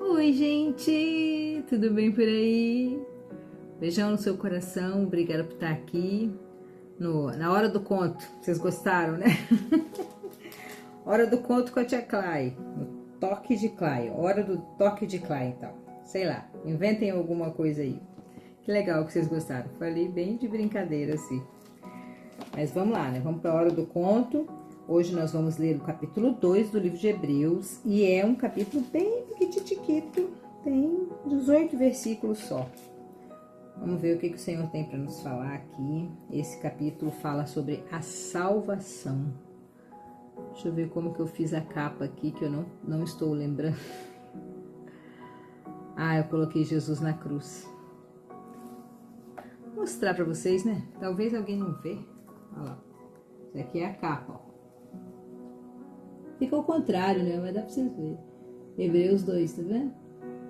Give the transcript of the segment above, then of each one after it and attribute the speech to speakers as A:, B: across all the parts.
A: Oi, gente! Tudo bem por aí? Beijão no seu coração, obrigada por estar aqui na hora do conto. Vocês gostaram, né? Hora do conto com a tia Clay, no toque de Clay, hora do toque de Clay, então. Sei lá, inventem alguma coisa aí. Que legal que vocês gostaram. Falei bem de brincadeira, assim. Mas vamos lá, né? Vamos para a hora do conto. Hoje nós vamos ler o capítulo 2 do livro de Hebreus. E é um capítulo bem pequititiquito. Tem 18 versículos só. Vamos ver o que o Senhor tem para nos falar aqui. Esse capítulo fala sobre a salvação. Deixa eu ver como que eu fiz a capa aqui, que eu não estou lembrando. Ah, eu coloquei Jesus na cruz. Vou mostrar para vocês, né? Talvez alguém não vê. Olha lá. Isso aqui é a capa, ó. Fica ao contrário, né? Mas dá pra vocês verem. Hebreus 2, tá vendo?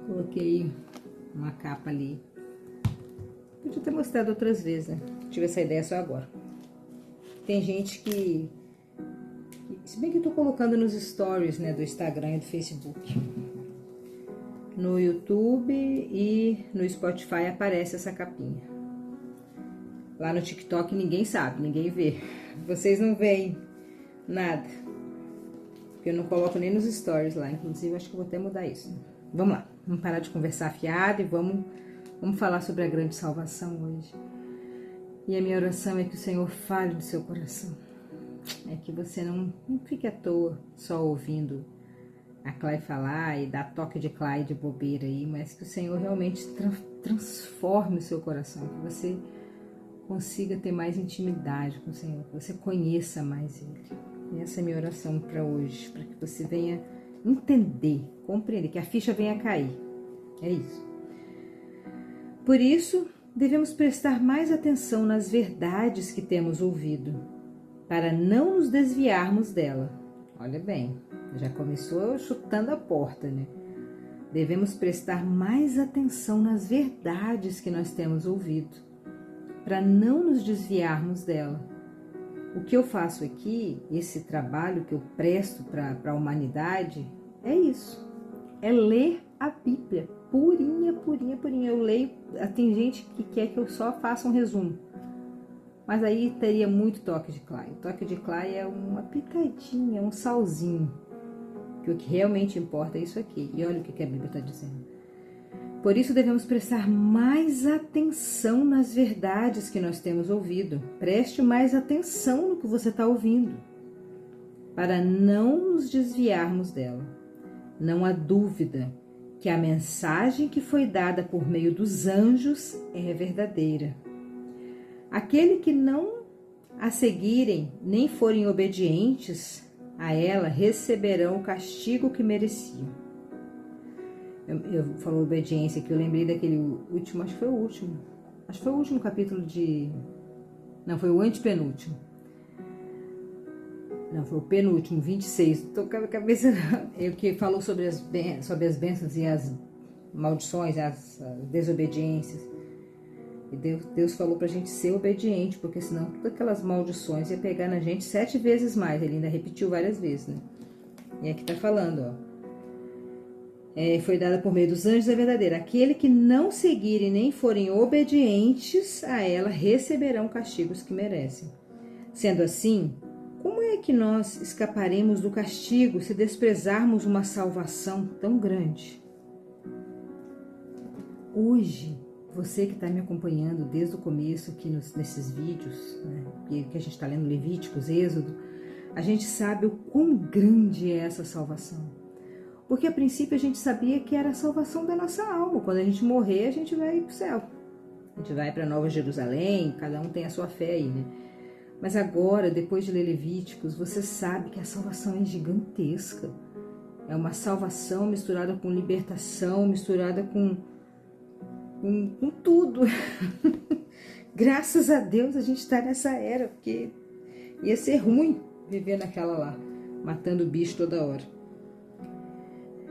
A: Coloquei uma capa ali. Podia ter mostrado outras vezes, né? Tive essa ideia só agora. Tem gente que... Se bem que eu tô colocando nos stories, né? Do Instagram e do Facebook. No YouTube e no Spotify aparece essa capinha. Lá no TikTok ninguém sabe, ninguém vê. Vocês não veem nada. Porque eu não coloco nem nos stories lá. Inclusive, acho que vou até mudar isso. Vamos lá. Vamos parar de conversar fiado e vamos falar sobre a grande salvação hoje. E a minha oração é que o Senhor fale do seu coração. É que você não fique à toa só ouvindo a Clay falar e dar toque de Clay de bobeira aí, mas que o Senhor realmente transforme o seu coração. Que você consiga ter mais intimidade com o Senhor. Que você conheça mais Ele. E essa é a minha oração para hoje, para que você venha entender, compreender, que a ficha venha cair. É isso. Por isso, devemos prestar mais atenção nas verdades que temos ouvido, para não nos desviarmos dela. Olha bem, já começou chutando a porta, né? Devemos prestar mais atenção nas verdades que nós temos ouvido, para não nos desviarmos dela. O que eu faço aqui, esse trabalho que eu presto para a humanidade, é isso. É ler a Bíblia, purinha, purinha, purinha. Eu leio, tem gente que quer que eu só faça um resumo. Mas aí teria muito toque de Clay. O toque de Clay é uma pitadinha, um salzinho. Que o que realmente importa é isso aqui. E olha o que a Bíblia está dizendo. Por isso devemos prestar mais atenção nas verdades que nós temos ouvido. Preste mais atenção no que você está ouvindo, para não nos desviarmos dela. Não há dúvida que a mensagem que foi dada por meio dos anjos é verdadeira. Aquele que não a seguirem nem forem obedientes a ela receberão o castigo que mereciam. Eu falo obediência aqui, eu lembrei daquele último, acho que foi o último. Acho que foi o último capítulo de... Não, foi o antepenúltimo. Não, foi o penúltimo, 26. Tô com a cabeça... Eu que falou sobre as bênçãos e as maldições, as desobediências. E Deus falou pra gente ser obediente, porque senão todas aquelas maldições ia pegar na gente 7 vezes mais. Ele ainda repetiu várias vezes, né? E aqui tá falando, ó. Foi dada por meio dos anjos é verdadeira. Aquele que não seguirem nem forem obedientes a ela receberão castigos que merecem. Sendo assim, como é que nós escaparemos do castigo se desprezarmos uma salvação tão grande? Hoje, você que está me acompanhando desde o começo aqui nesses vídeos, né, que a gente está lendo Levíticos, Êxodo, a gente sabe o quão grande é essa salvação. Porque a princípio a gente sabia que era a salvação da nossa alma. Quando a gente morrer, a gente vai para o céu. A gente vai para Nova Jerusalém, cada um tem a sua fé aí, né? Mas agora, depois de ler Levíticos, você sabe que a salvação é gigantesca. É uma salvação misturada com libertação, misturada com tudo. Graças a Deus a gente está nessa era, porque ia ser ruim viver naquela lá, matando bicho toda hora.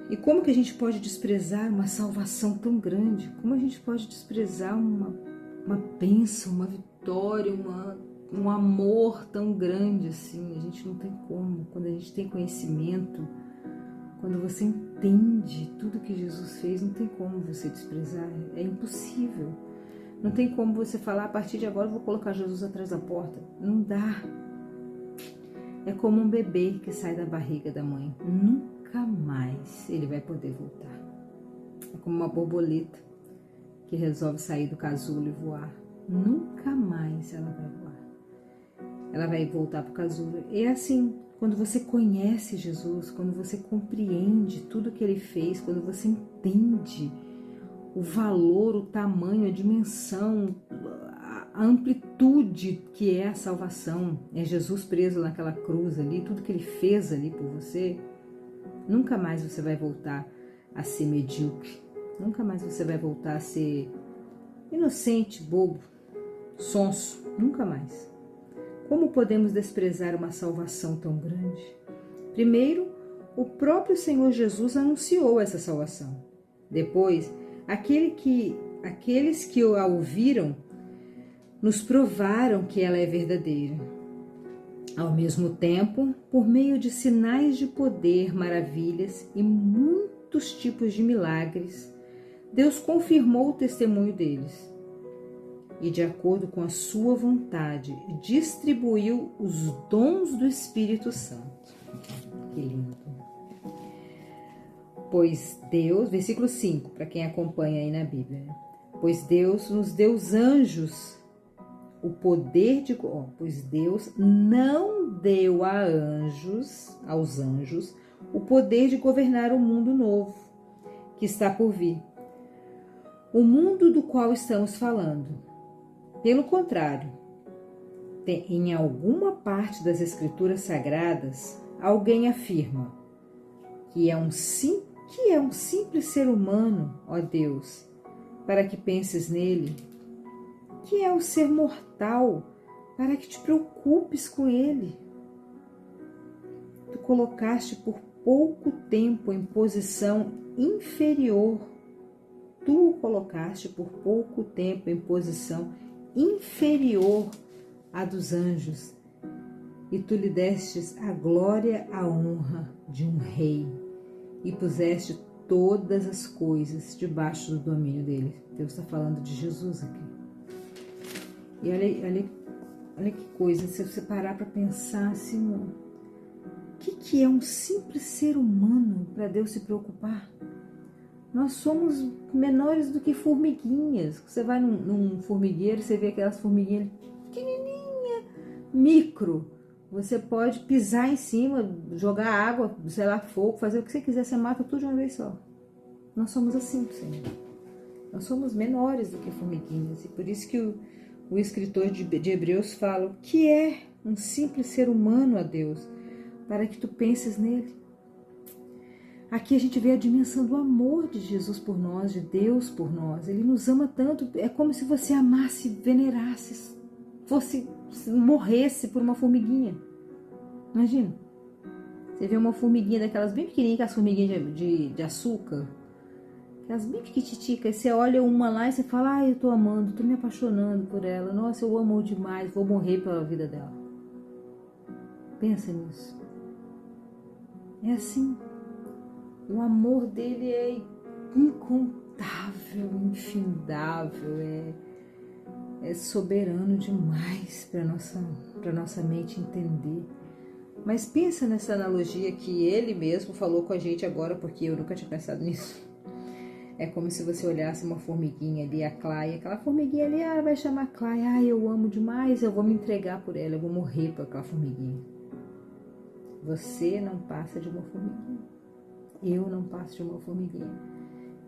A: E como que a gente pode desprezar uma salvação tão grande? Como a gente pode desprezar uma bênção, uma vitória, um amor tão grande assim? A gente não tem como. Quando a gente tem conhecimento, Quando você entende tudo que Jesus fez, não tem como você desprezar, é impossível. Não tem como você falar, a partir de agora eu vou colocar Jesus atrás da porta. Não dá. É como um bebê que sai da barriga da mãe. Nunca mais ele vai poder voltar. É como uma borboleta que resolve sair do casulo e voar. Nunca mais ela vai voar. Ela vai voltar para o casulo. E é assim, quando você conhece Jesus, quando você compreende tudo que ele fez, quando você entende o valor, o tamanho, a dimensão, a amplitude que é a salvação, é Jesus preso naquela cruz ali, tudo que ele fez ali por você, nunca mais você vai voltar a ser medíocre, nunca mais você vai voltar a ser inocente, bobo, sonso, nunca mais. Como podemos desprezar uma salvação tão grande? Primeiro, o próprio Senhor Jesus anunciou essa salvação. Depois, aqueles que a ouviram nos provaram que ela é verdadeira. Ao mesmo tempo, por meio de sinais de poder, maravilhas e muitos tipos de milagres, Deus confirmou o testemunho deles e, de acordo com a sua vontade, distribuiu os dons do Espírito Santo. Que lindo! Pois Deus, versículo 5, para quem acompanha aí na Bíblia, né? Pois Deus nos deu os anjos o poder de... pois Deus não deu aos anjos, o poder de governar o mundo novo que está por vir. O mundo do qual estamos falando. Pelo contrário, em alguma parte das Escrituras Sagradas, alguém afirma que é um simples ser humano, ó Deus, para que penses nele, que é um ser mortal, para que te preocupes com ele. Tu colocaste por pouco tempo em posição inferior. Tu o colocaste por pouco tempo em posição inferior à dos anjos, e tu lhe destes a glória, a honra de um rei, e puseste todas as coisas debaixo do domínio dele. Deus está falando de Jesus aqui. E olha que coisa, se você parar para pensar assim, o que é um simples ser humano para Deus se preocupar? Nós somos menores do que formiguinhas. Você vai num formigueiro, você vê aquelas formiguinhas pequenininha, micro. Você pode pisar em cima, jogar água, sei lá, fogo, fazer o que você quiser, você mata tudo de uma vez só. Nós somos assim, Senhor. Nós somos menores do que formiguinhas. E por isso que o escritor de Hebreus fala, o que é um simples ser humano a Deus, para que tu penses nele. Aqui a gente vê a dimensão do amor de Jesus por nós, de Deus por nós. Ele nos ama tanto, é como se você amasse, venerasse, morresse por uma formiguinha. Imagina, você vê uma formiguinha daquelas bem pequenininhas, aquelas formiguinhas de açúcar, aquelas bem pequititicas, você olha uma lá e você fala, eu tô amando, tô me apaixonando por ela, nossa, eu amo demais, vou morrer pela vida dela. Pensa nisso. É assim. O amor dele é incontável, infindável, é soberano demais para nossa mente entender. Mas pensa nessa analogia que ele mesmo falou com a gente agora, porque eu nunca tinha pensado nisso. É como se você olhasse uma formiguinha ali, a Clay, aquela formiguinha ali, vai chamar Clay, eu amo demais, eu vou me entregar por ela, eu vou morrer por aquela formiguinha. Você não passa de uma formiguinha. Eu não passo de uma formiguinha.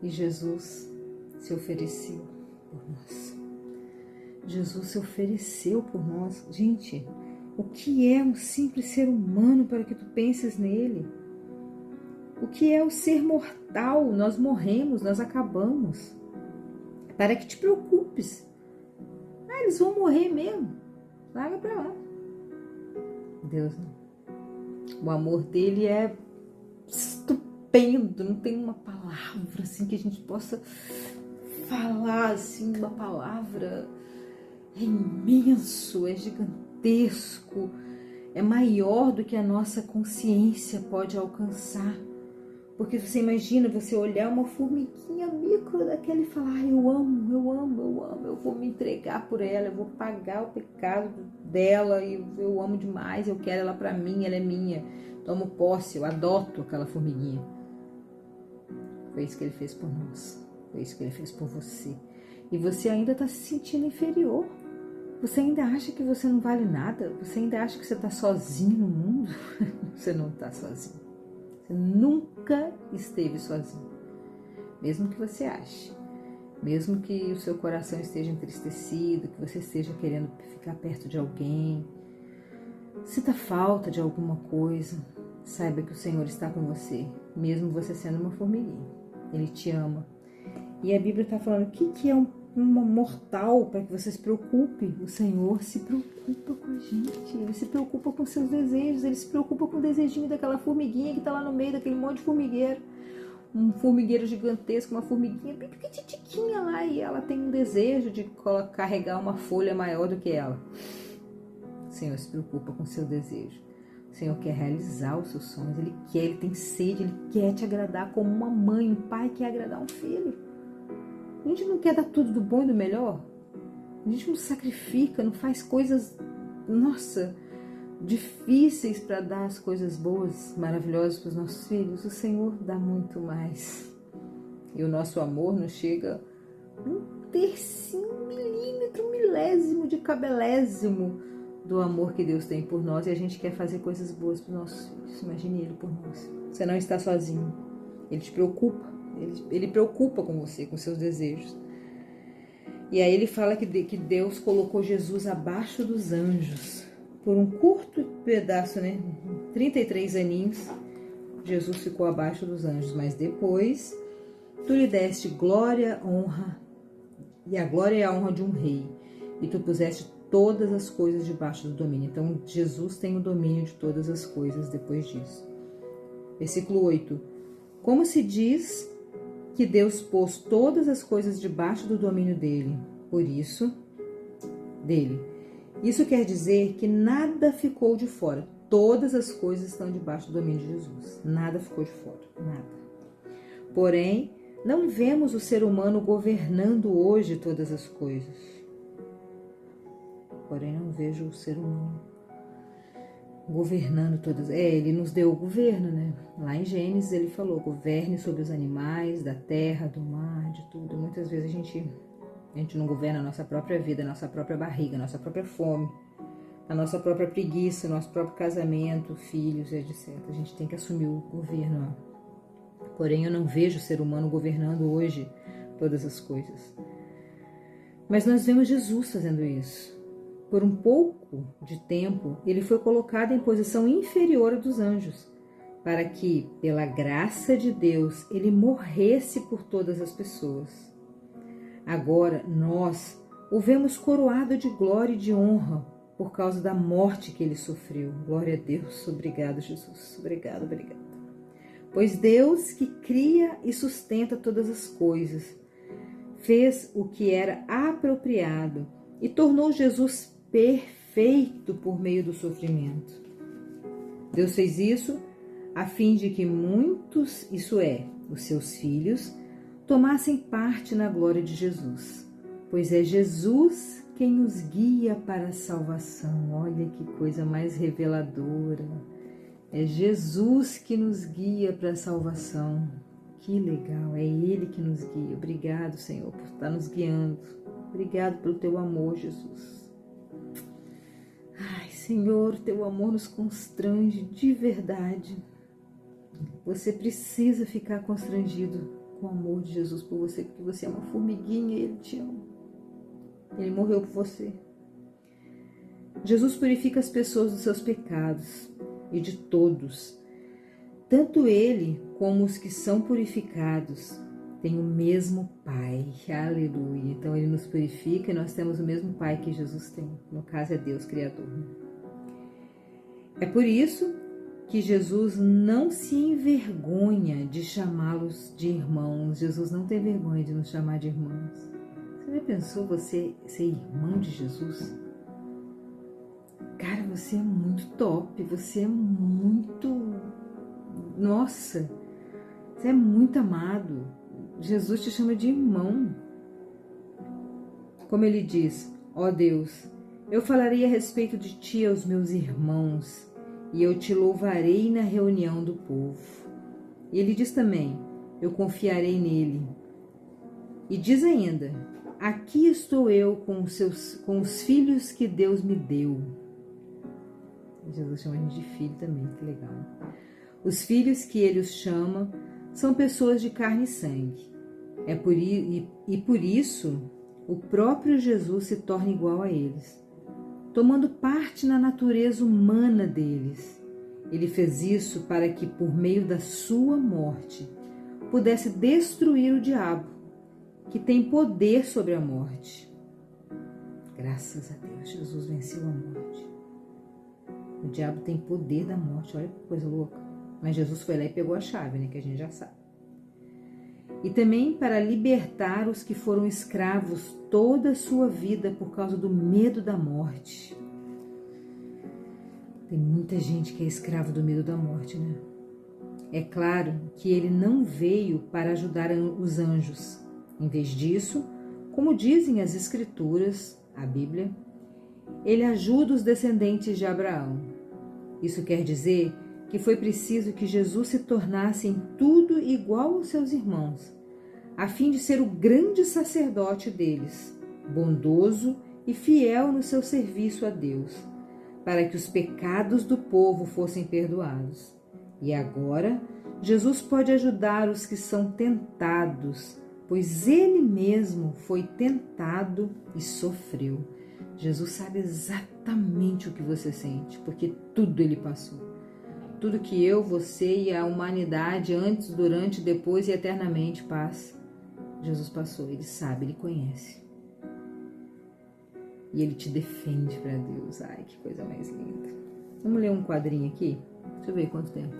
A: E Jesus se ofereceu por nós. Jesus se ofereceu por nós. Gente, o que é um simples ser humano para que tu penses nele? O que é o ser mortal? Nós morremos, nós acabamos. Para que te preocupes. Eles vão morrer mesmo. Larga pra lá. Deus não. O amor dele é estupendo, não tem uma palavra assim que a gente possa falar assim, uma palavra. É imenso, é gigantesco, é maior do que a nossa consciência pode alcançar. Porque você imagina você olhar uma formiguinha micro daquela e falar, eu amo, eu amo, eu amo, eu vou me entregar por ela, eu vou pagar o pecado dela, e eu amo demais, eu quero ela pra mim, ela é minha, tomo posse, eu adoto aquela formiguinha. Foi isso que ele fez por nós, foi isso que ele fez por você. E você ainda está se sentindo inferior, você ainda acha que você não vale nada, você ainda acha que você está sozinho no mundo. Você não está sozinho. Você nunca esteve sozinho, mesmo que você ache, mesmo que o seu coração esteja entristecido, que você esteja querendo ficar perto de alguém, sinta falta de alguma coisa, saiba que o Senhor está com você, mesmo você sendo uma formiguinha. Ele te ama. E a Bíblia está falando, o que é uma mortal para que você se preocupe? O Senhor se preocupa com a gente, Ele se preocupa com seus desejos, Ele se preocupa com o desejinho daquela formiguinha que está lá no meio daquele monte de formigueiro, um formigueiro gigantesco, uma formiguinha bem pequitiquinha lá, e ela tem um desejo de carregar uma folha maior do que ela. O Senhor se preocupa com o seu desejo. O Senhor quer realizar os seus sonhos, Ele tem sede, Ele quer te agradar como uma mãe, um pai quer agradar um filho. A gente não quer dar tudo do bom e do melhor? A gente não sacrifica, não faz coisas, nossa, difíceis para dar as coisas boas, maravilhosas para os nossos filhos? O Senhor dá muito mais. E o nosso amor não chega um tercinho, milímetro, milésimo de cabelésimo do amor que Deus tem por nós, e a gente quer fazer coisas boas para os nossos filhos. Imagine Ele por nós. Você não está sozinho. Ele te preocupa. Ele preocupa com você, com seus desejos. E aí ele fala que Deus colocou Jesus abaixo dos anjos. Por um curto pedaço, 33 aninhos, Jesus ficou abaixo dos anjos. Mas depois, tu lhe deste glória, honra, e a glória e a honra de um rei. E tu puseste todas as coisas debaixo do domínio. Então, Jesus tem o domínio de todas as coisas depois disso. Versículo 8. Como se diz que Deus pôs todas as coisas debaixo do domínio dele, Isso quer dizer que nada ficou de fora. Todas as coisas estão debaixo do domínio de Jesus. Nada ficou de fora, nada. Porém, não vemos o ser humano governando hoje todas as coisas. Porém, não vejo o ser humano governando todas. Ele nos deu o governo, Lá em Gênesis ele falou, governe sobre os animais, da terra, do mar, de tudo. Muitas vezes a gente não governa a nossa própria vida, a nossa própria barriga, a nossa própria fome, a nossa própria preguiça, o nosso próprio casamento, filhos, etc. A gente tem que assumir o governo. Porém, eu não vejo o ser humano governando hoje todas as coisas. Mas nós vemos Jesus fazendo isso. Por um pouco de tempo, ele foi colocado em posição inferior à dos anjos, para que, pela graça de Deus, ele morresse por todas as pessoas. Agora, nós o vemos coroado de glória e de honra por causa da morte que ele sofreu. Glória a Deus. Obrigado, Jesus. Obrigado, obrigado. Pois Deus, que cria e sustenta todas as coisas, fez o que era apropriado e tornou Jesus perfeito por meio do sofrimento. Deus fez isso a fim de que muitos, isso é, os seus filhos, tomassem parte na glória de Jesus, pois é Jesus quem os guia para a salvação. Olha que coisa mais reveladora. É Jesus que nos guia para a salvação. Que legal, é Ele que nos guia. Obrigado, Senhor, por estar nos guiando. Obrigado pelo teu amor, Jesus. Ai, Senhor, teu amor nos constrange de verdade. Você precisa ficar constrangido com o amor de Jesus por você, porque você é uma formiguinha e Ele te ama. Ele morreu por você. Jesus purifica as pessoas dos seus pecados e de todos. Tanto Ele como os que são purificados têm o mesmo Pai. Aleluia. Então Ele nos purifica e nós temos o mesmo Pai que Jesus tem. No caso é Deus Criador. É por isso que Jesus não se envergonha de chamá-los de irmãos. Jesus não tem vergonha de nos chamar de irmãos. Você já pensou você ser irmão de Jesus? Cara, você é muito top, você é muito... Nossa! Você é muito amado. Jesus te chama de irmão. Como ele diz, ó Deus, eu falarei a respeito de ti aos meus irmãos, e eu te louvarei na reunião do povo. E ele diz também, eu confiarei nele. E diz ainda, aqui estou eu com os filhos que Deus me deu. Jesus chama a gente de filho também, que legal. Os filhos que ele os chama são pessoas de carne e sangue. Por isso, o próprio Jesus se torna igual a eles, tomando parte na natureza humana deles. Ele fez isso para que, por meio da sua morte, pudesse destruir o diabo, que tem poder sobre a morte. Graças a Deus, Jesus venceu a morte. O diabo tem poder da morte, olha que coisa louca. Mas Jesus foi lá e pegou a chave, né, que a gente já sabe. E também para libertar os que foram escravos toda a sua vida por causa do medo da morte. Tem muita gente que é escravo do medo da morte, né? É claro que ele não veio para ajudar os anjos. Em vez disso, como dizem as Escrituras, a Bíblia, ele ajuda os descendentes de Abraão. Isso quer dizer que foi preciso que Jesus se tornasse em tudo igual aos seus irmãos, a fim de ser o grande sacerdote deles, bondoso e fiel no seu serviço a Deus, para que os pecados do povo fossem perdoados. E agora, Jesus pode ajudar os que são tentados, pois ele mesmo foi tentado e sofreu. Jesus sabe exatamente o que você sente, porque tudo ele passou. Tudo que eu, você e a humanidade antes, durante, depois e eternamente passa. Jesus passou, ele sabe, ele conhece. E ele te defende para Deus. Ai, que coisa mais linda. Vamos ler um quadrinho aqui? Deixa eu ver quanto tempo.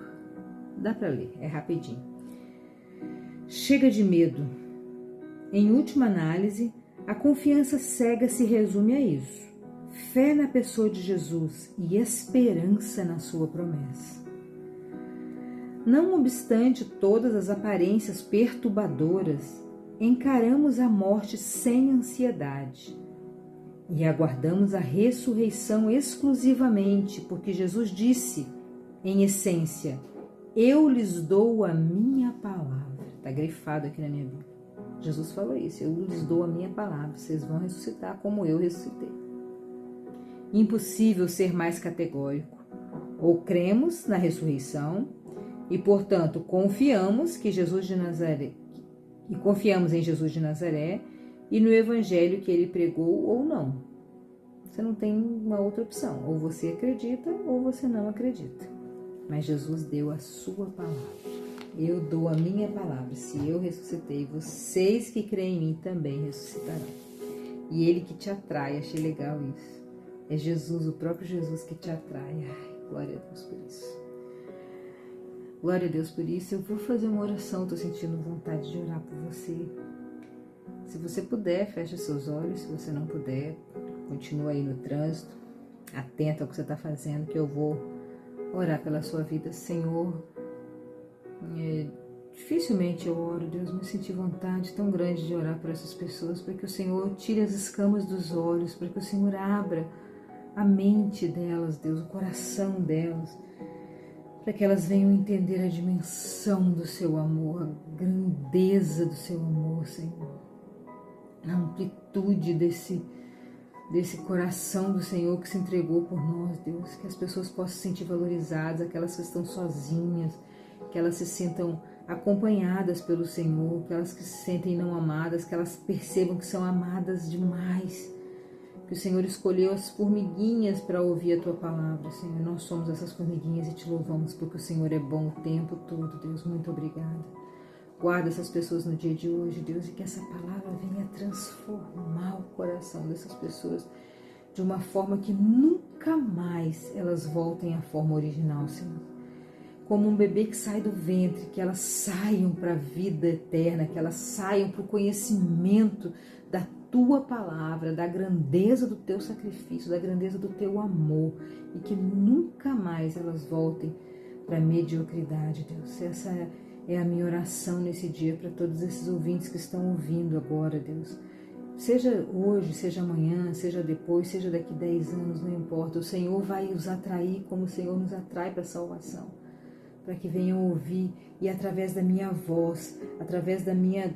A: Dá para ler, é rapidinho. Chega de medo. Em última análise, a confiança cega se resume a isso: fé na pessoa de Jesus e esperança na sua promessa. Não obstante todas as aparências perturbadoras, encaramos a morte sem ansiedade e aguardamos a ressurreição exclusivamente, porque Jesus disse, em essência, eu lhes dou a minha palavra. Está grifado aqui na minha Bíblia. Jesus falou isso, eu lhes dou a minha palavra, vocês vão ressuscitar como eu ressuscitei. Impossível ser mais categórico. Ou cremos na ressurreição e, portanto, confiamos em Jesus de Nazaré e no evangelho que ele pregou, ou não. Você não tem uma outra opção, ou você acredita ou você não acredita. Mas Jesus deu a sua palavra. Eu dou a minha palavra. Se eu ressuscitei, vocês que creem em mim também ressuscitarão. E ele que te atrai, achei legal isso. É Jesus, o próprio Jesus que te atrai. Ai, glória a Deus por isso. Glória a Deus por isso. Eu vou fazer uma oração, estou sentindo vontade de orar por você. Se você puder, feche seus olhos. Se você não puder, continua aí no trânsito, atenta ao que você está fazendo, que eu vou orar pela sua vida. Senhor, dificilmente eu oro, Deus, me senti vontade tão grande de orar por essas pessoas, para que o Senhor tire as escamas dos olhos, para que o Senhor abra a mente delas, Deus, o coração delas, para que elas venham entender a dimensão do seu amor, a grandeza do seu amor, Senhor, a amplitude desse coração do Senhor que se entregou por nós, Deus, que as pessoas possam se sentir valorizadas, aquelas que estão sozinhas, que elas se sintam acompanhadas pelo Senhor, que elas que se sentem não amadas, que elas percebam que são amadas demais, que o Senhor escolheu as formiguinhas para ouvir a Tua palavra, Senhor. Nós somos essas formiguinhas e Te louvamos porque o Senhor é bom o tempo todo, Deus. Muito obrigada. Guarda essas pessoas no dia de hoje, Deus, e que essa palavra venha transformar o coração dessas pessoas de uma forma que nunca mais elas voltem à forma original, Senhor. Como um bebê que sai do ventre, que elas saiam para a vida eterna, que elas saiam para o conhecimento da Tua palavra, da grandeza do Teu sacrifício, da grandeza do Teu amor, e que nunca mais elas voltem para a mediocridade, Deus. É a minha oração nesse dia para todos esses ouvintes que estão ouvindo agora, Deus. Seja hoje, seja amanhã, seja depois, seja daqui 10 anos, não importa. O Senhor vai os atrair como o Senhor nos atrai para a salvação. Para que venham ouvir e através da minha voz, através da minha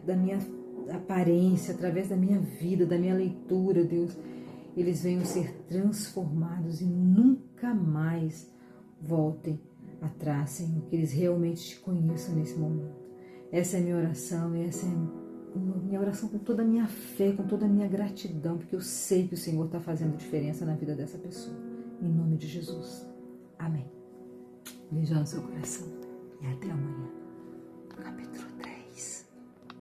A: aparência, através da minha vida, da minha leitura, Deus, eles venham ser transformados e nunca mais voltem atrás, Senhor, que eles realmente te conheçam nesse momento. Essa é a minha oração e essa é a minha oração com toda a minha fé, com toda a minha gratidão, porque eu sei que o Senhor está fazendo diferença na vida dessa pessoa. Em nome de Jesus. Amém. Beijão no seu coração e até amanhã. Capítulo 3.